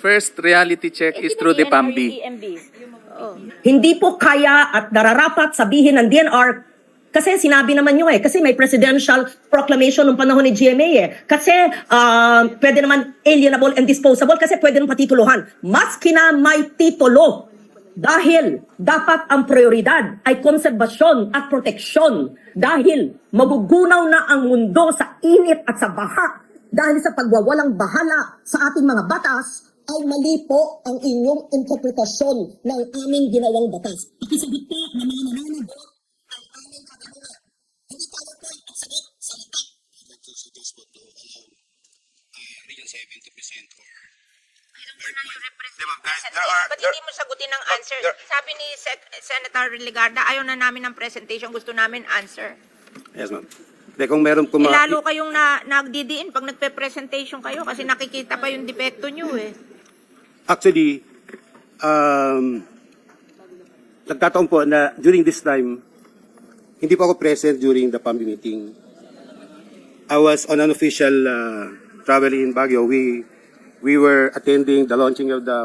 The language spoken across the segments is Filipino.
first reality check is through the PAMBI. Hindi po kaya at nararapat sabihin ng DNR kasi sinabi naman nyo kasi may presidential proclamation ng panahon ni GMA Kasi pwede naman alienable and disposable kasi pwede naman patituluhan. Maski na may titulo. Dahil dapat ang prioridad ay konserbasyon at proteksyon. Dahil magugunaw na ang mundo sa init at sa baha. Dahil sa pagwawalang bahala sa ating mga batas, ay mali po ang inyong interpretasyon ng aming ginawang batas. Pakisagot po na mga nananagot ang aming katanungan. Hindi tayo po ay pagsagot sa mata. Region 70% or... Ba't hindi mo sagutin ng answer? Sabi ni Senator Ligarda, ayaw na namin ng presentation, gusto namin answer. Yes, ma'am. De, kung meron po Lalo kayong nagdidiin pag nagpe-presentation kayo kasi nakikita pa yung depekto nyo Actually, nagkataon po na during this time, hindi po ako present during the PAMBI meeting. I was on an official travel in Baguio. We were attending the launching of the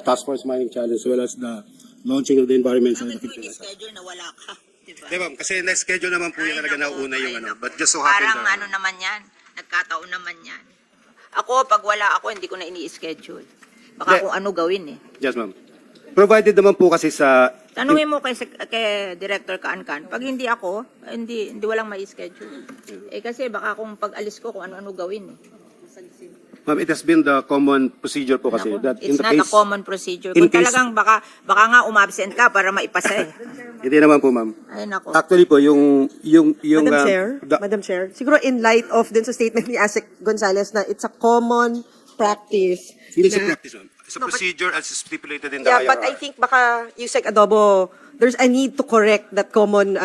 task force mining challenge as well as the launching of the environment scientific schedule na wala ka? Diba, kasi na-schedule naman po yung talaga nauna yung but just so happened Parang naman yan, nagkataon naman yan. Ako, pag wala ako, hindi ko na ini-schedule. Baka kung ano gawin Yes, ma'am. Provided naman po kasi sa... Tanungin mo kay Director Kaankan, pag hindi ako, hindi walang mai-schedule. Kasi baka kung pag-alis ko, kung ano-ano gawin Ma'am, it has been the common procedure po kasi. That It's in the not case, a common procedure. Kung talagang baka nga umabsent ka para maipasa Hindi naman po, ma'am. Ay, nako. Actually po, yung Madam Chair, siguro in light of din sa statement ni Asek Gonzales na it's a common practice. It is a practice, ma'am. It's a procedure as stipulated in the Yeah, IRR. but I think baka Yusek Adobo, there's a need to correct that common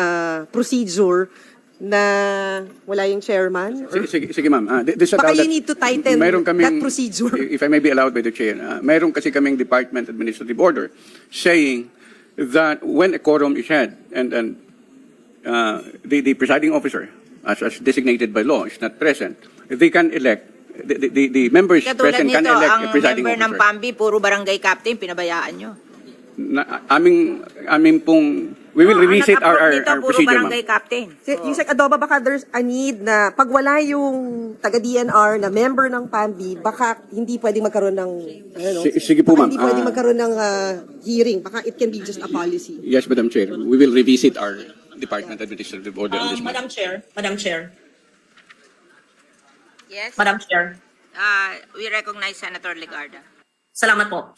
procedure na wala yung chairman. Sige ma'am. Baka you need to tighten that procedure. If I may be allowed by the chair, mayroon kasi kaming Department Administrative Order saying that when a quorum is had and the presiding officer, as designated by law, is not present, they can elect, the members Katulad present nito, can elect a ang presiding member ng officer. PAMBI, puro barangay captain, pinabayaan nyo. Aming pong, we will revisit our Puro procedure, barangay ma'am. captain. Yusek Adobo, baka there's a need na pag wala yung taga-DNR na member ng PAMBI, baka hindi pwedeng magkaroon ng, Sige po, baka ma'am. hindi pwedeng magkaroon ng hearing. Baka it can be just a policy. Yes, Madam Chair. We will revisit our Department Administrative Order on this matter. Madam Chair, Yes? Madam Chair. We recognize Senator Ligarda. Salamat po.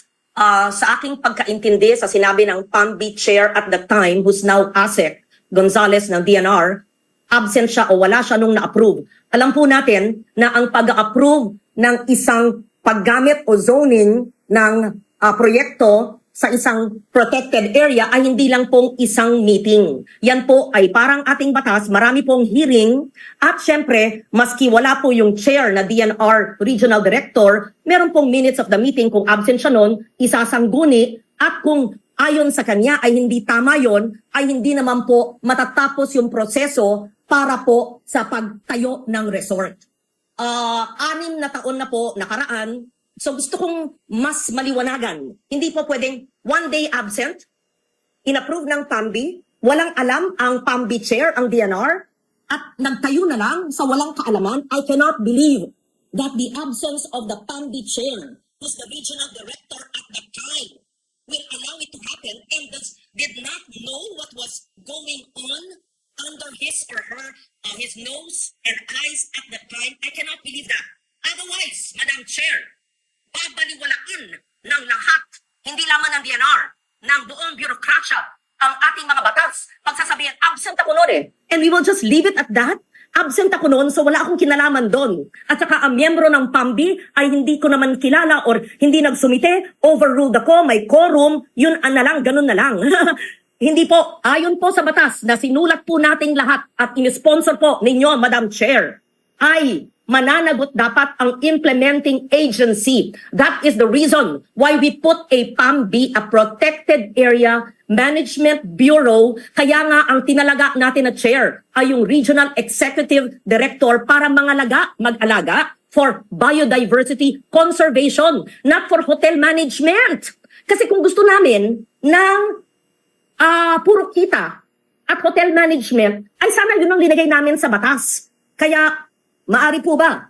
Sa aking pagkaintindi sa sinabi ng PAMBI chair at the time, who's now Asek Gonzales ng DNR, absent siya o wala siya nung na-approve. Alam po natin na ang pag-approve ng isang paggamit o zoning ng proyekto sa isang protected area ay hindi lang pong isang meeting. Yan po ay parang ating batas, marami pong hearing at syempre, maski wala po yung chair na DNR Regional Director, meron pong minutes of the meeting kung absent siya nun, isasangguni at kung ayon sa kanya ay hindi tama yon, ay hindi naman po matatapos yung proseso para po sa pagtayo ng resort. 6 na taon na po nakaraan. So gusto kong mas maliwanagan. Hindi po pwedeng 1 day absent, inapprove ng PAMBI, walang alam ang PAMBI chair, ang DNR, at nagtayo na lang sa walang kaalaman. I cannot believe that the absence of the PAMBI chair, who's the regional director at the time, will allow it to happen and did not know what was going on under his or her, his nose and eyes at the time. I cannot believe that. Otherwise, Madam Chair, babaliwalaan ng lahat, hindi lamang ng DNR, ng buong bureaucracia, ang ating mga batas. Pagsasabihin, absent ako noon And we will just leave it at that. Absent ako noon, so wala akong kinalaman doon. At saka ang miyembro ng PAMBI ay hindi ko naman kilala or hindi nagsumite, overruled ako, may quorum, yun na lang, ganun na lang. Hindi po, ayon po sa batas na sinulat po nating lahat at in-sponsor po ninyo, Madam Chair, ay mananagot dapat ang implementing agency. That is the reason why we put a PAMBI, a Protected Area Management Bureau. Kaya nga ang tinalaga natin na chair ay yung Regional Executive Director para mag-alaga for biodiversity conservation, not for hotel management. Kasi kung gusto namin ng puro kita at hotel management, ay sana yun ang linagay namin sa batas. Kaya, maari po ba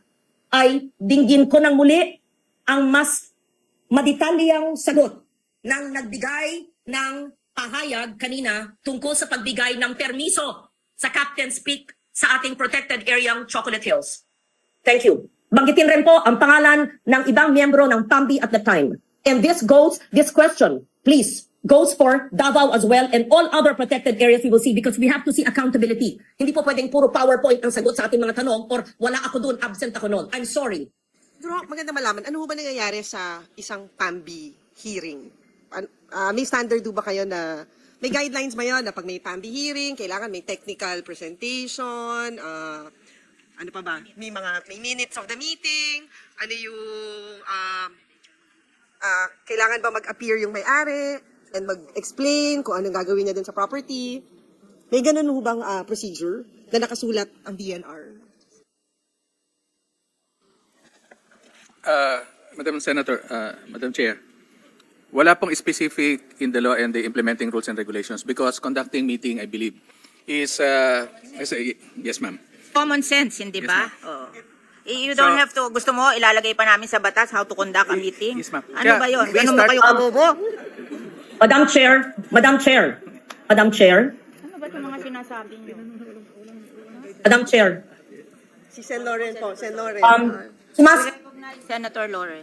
ay dinggin ko ng muli ang mas madetalyang sagot ng nagbigay ng pahayag kanina tungkol sa pagbigay ng permiso sa Captain's Peak sa ating protected area Chocolate Hills. Thank you. Banggitin rin po ang pangalan ng ibang miyembro ng PAMBI at the time. And this question, please, goes for Davao as well and all other protected areas we will see because we have to see accountability. Hindi po pwedeng puro PowerPoint ang sagot sa ating mga tanong or wala ako doon, absent ako noon. I'm sorry. Pero maganda malaman, ano ho ba nangyayari sa isang PAMBI hearing? May standard do ba kayo na, may guidelines ba yun na pag may PAMBI hearing, kailangan may technical presentation, ano pa ba? May minutes of the meeting, ano yung, kailangan ba mag-appear yung may-ari, and mag-explain kung anong gagawin niya dun sa property. May ganun ho bang procedure na nakasulat ang DNR? Madam Senator, Madam Chair, wala pong specific in the law and the implementing rules and regulations because conducting meeting, I believe, is yes, ma'am. Common sense, hindi ba? Oh. You don't have to, gusto mo, ilalagay pa namin sa batas how to conduct a meeting? Yes, ma'am. Ano ba yun? We Ganun ba start- kayo kabobo? Madam Chair. Ano ba itong mga sinasabi niyo? Madam Chair. Si Sen. Loren po, Sen. Loren. Recognize Senator Lauren.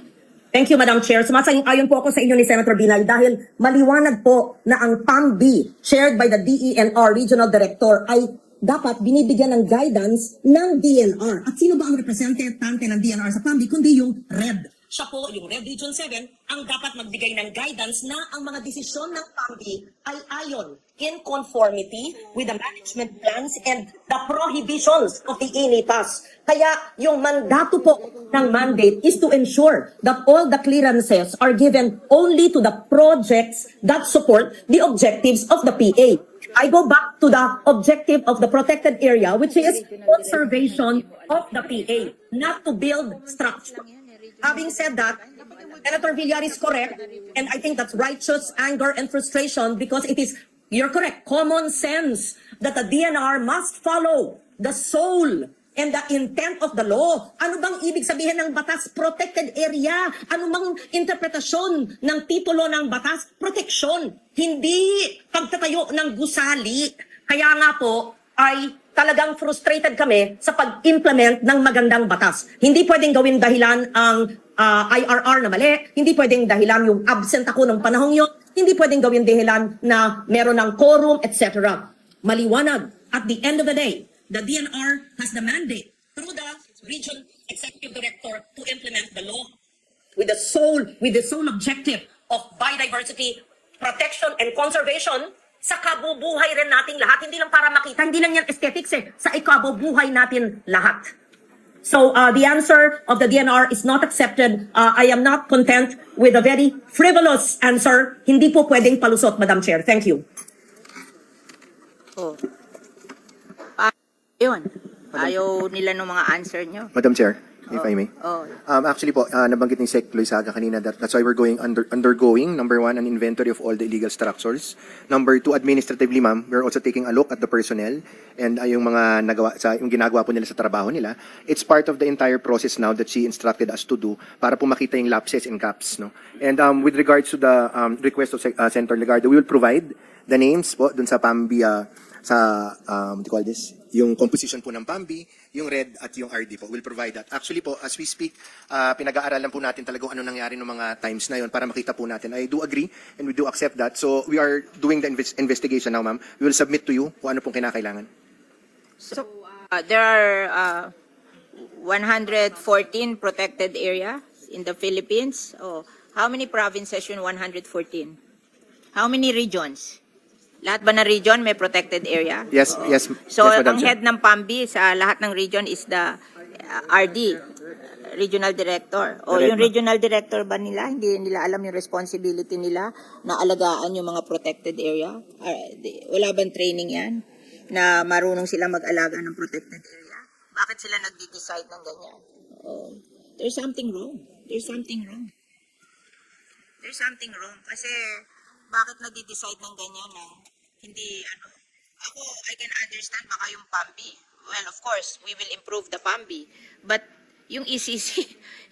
Thank you, Madam Chair. Sumasang-ayon po ako sa inyo ni Senator Binay dahil maliwanag po na ang PAMB shared by the DENR Regional Director ay dapat binibigyan ng guidance ng DNR. At sino ba ang representante ng DNR sa PAMB kundi yung RED? Siya po, yung Red Region 7, ang dapat magbigay ng guidance na ang mga desisyon ng PAMB ay ayon in conformity with the management plans and the prohibitions of the INITAS. Kaya yung mandato po ng mandate is to ensure that all the clearances are given only to the projects that support the objectives of the PA. I go back to the objective of the protected area, which is conservation of the PA, not to build structure. Having said that, Senator Villar is correct, and I think that's righteous anger and frustration because it is, you're correct, common sense that the DNR must follow the soul and the intent of the law. Ano bang ibig sabihin ng batas? Protected area. Ano bang interpretasyon ng titulo ng batas? Protection. Hindi pagtatayo ng gusali. Kaya nga po ay talagang frustrated kami sa pag-implement ng magandang batas. Hindi pwedeng gawin dahilan ang IRR na mali, hindi pwedeng dahilan yung absent ako ng panahong yun, hindi pwedeng gawin dahilan na meron ng quorum, etc. Maliwanag. At the end of the day, the DNR has the mandate through the Region Executive Director to implement the law with the sole objective of biodiversity, protection, and conservation sa kabubuhay rin nating lahat. Hindi lang para makita, hindi lang yan aesthetics sa ikabubuhay natin lahat. So the answer of the DNR is not accepted. I am not content with a very frivolous answer. Hindi po pwedeng palusot, Madam Chair. Thank you. Oh. Yun. Ayaw nila ng mga answer nyo. Madam Chair, if I may. Oh. Actually po, nabanggit ni Sec. Loizaga kanina that's why we're going undergoing, number one, an inventory of all the illegal structures. Number two, administratively, ma'am, we're also taking a look at the personnel and yung mga yung ginagawa po nila sa trabaho nila. It's part of the entire process now that she instructed us to do para po makita yung lapses and gaps. No? And with regards to the request of Senator Legardo, we will provide the names po dun sa PAMBI, what do you call this? Yung composition po ng PAMBI, yung RED at yung RD po. We'll provide that. Actually po, as we speak, pinag-aaralan po natin talagang ano nangyari ng mga times na yon para makita po natin. I do agree and we do accept that. So we are doing the investigation now, ma'am. We will submit to you kung ano pong kinakailangan. So, there are 114 protected areas in the Philippines. Oh, how many provinces yun 114? How many regions? Lahat ba na region may protected area? Yes, Oo. yes. So, yes, Madam ang Chair. head ng PAMBI sa lahat ng region is the RD, Regional Director. O Correct, yung Regional Director ba nila, hindi nila alam yung responsibility nila na alagaan yung mga protected area? Wala bang training yan? Na marunong sila mag-alaga ng protected area? Bakit sila nag-decide ng ganyan? Oh, there's something wrong. There's something wrong. There's something wrong. Kasi, bakit nadi-decide ng ganyan na hindi, ako, I can understand baka yung PAMBI. Well, of course, we will improve the PAMBI. But, yung ECC,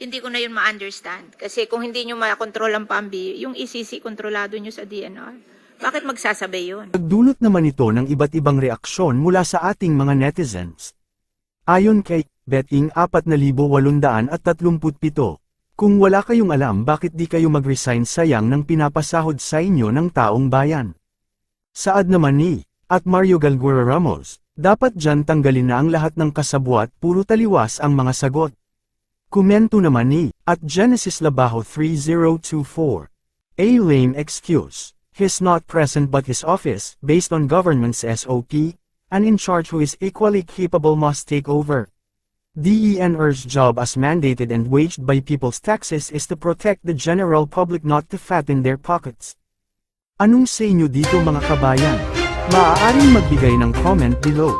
hindi ko na yun ma-understand. Kasi kung hindi nyo makontrol ang PAMBI, yung ECC, kontrolado nyo sa DNR. Bakit magsasabay yun? Nagdulot naman ito ng iba't ibang reaksyon mula sa ating mga netizens. Ayon kay Betting 4,837, kung wala kayong alam bakit di kayo mag-resign, sayang ng pinapasahod sa inyo ng taong bayan. Saad naman ni at Mario Galguera Ramos, dapat dyan tanggalin na ang lahat ng kasabwat, puro taliwas ang mga sagot. Komento naman ni at Genesis Labajo 3024. A lame excuse. He's not present but his office, based on government's SOP, and in charge who is equally capable must take over. DENR's job as mandated and waged by people's taxes is to protect the general public, not to fatten their pockets. Anong sa inyo dito mga kabayan? Maaaring magbigay ng comment below.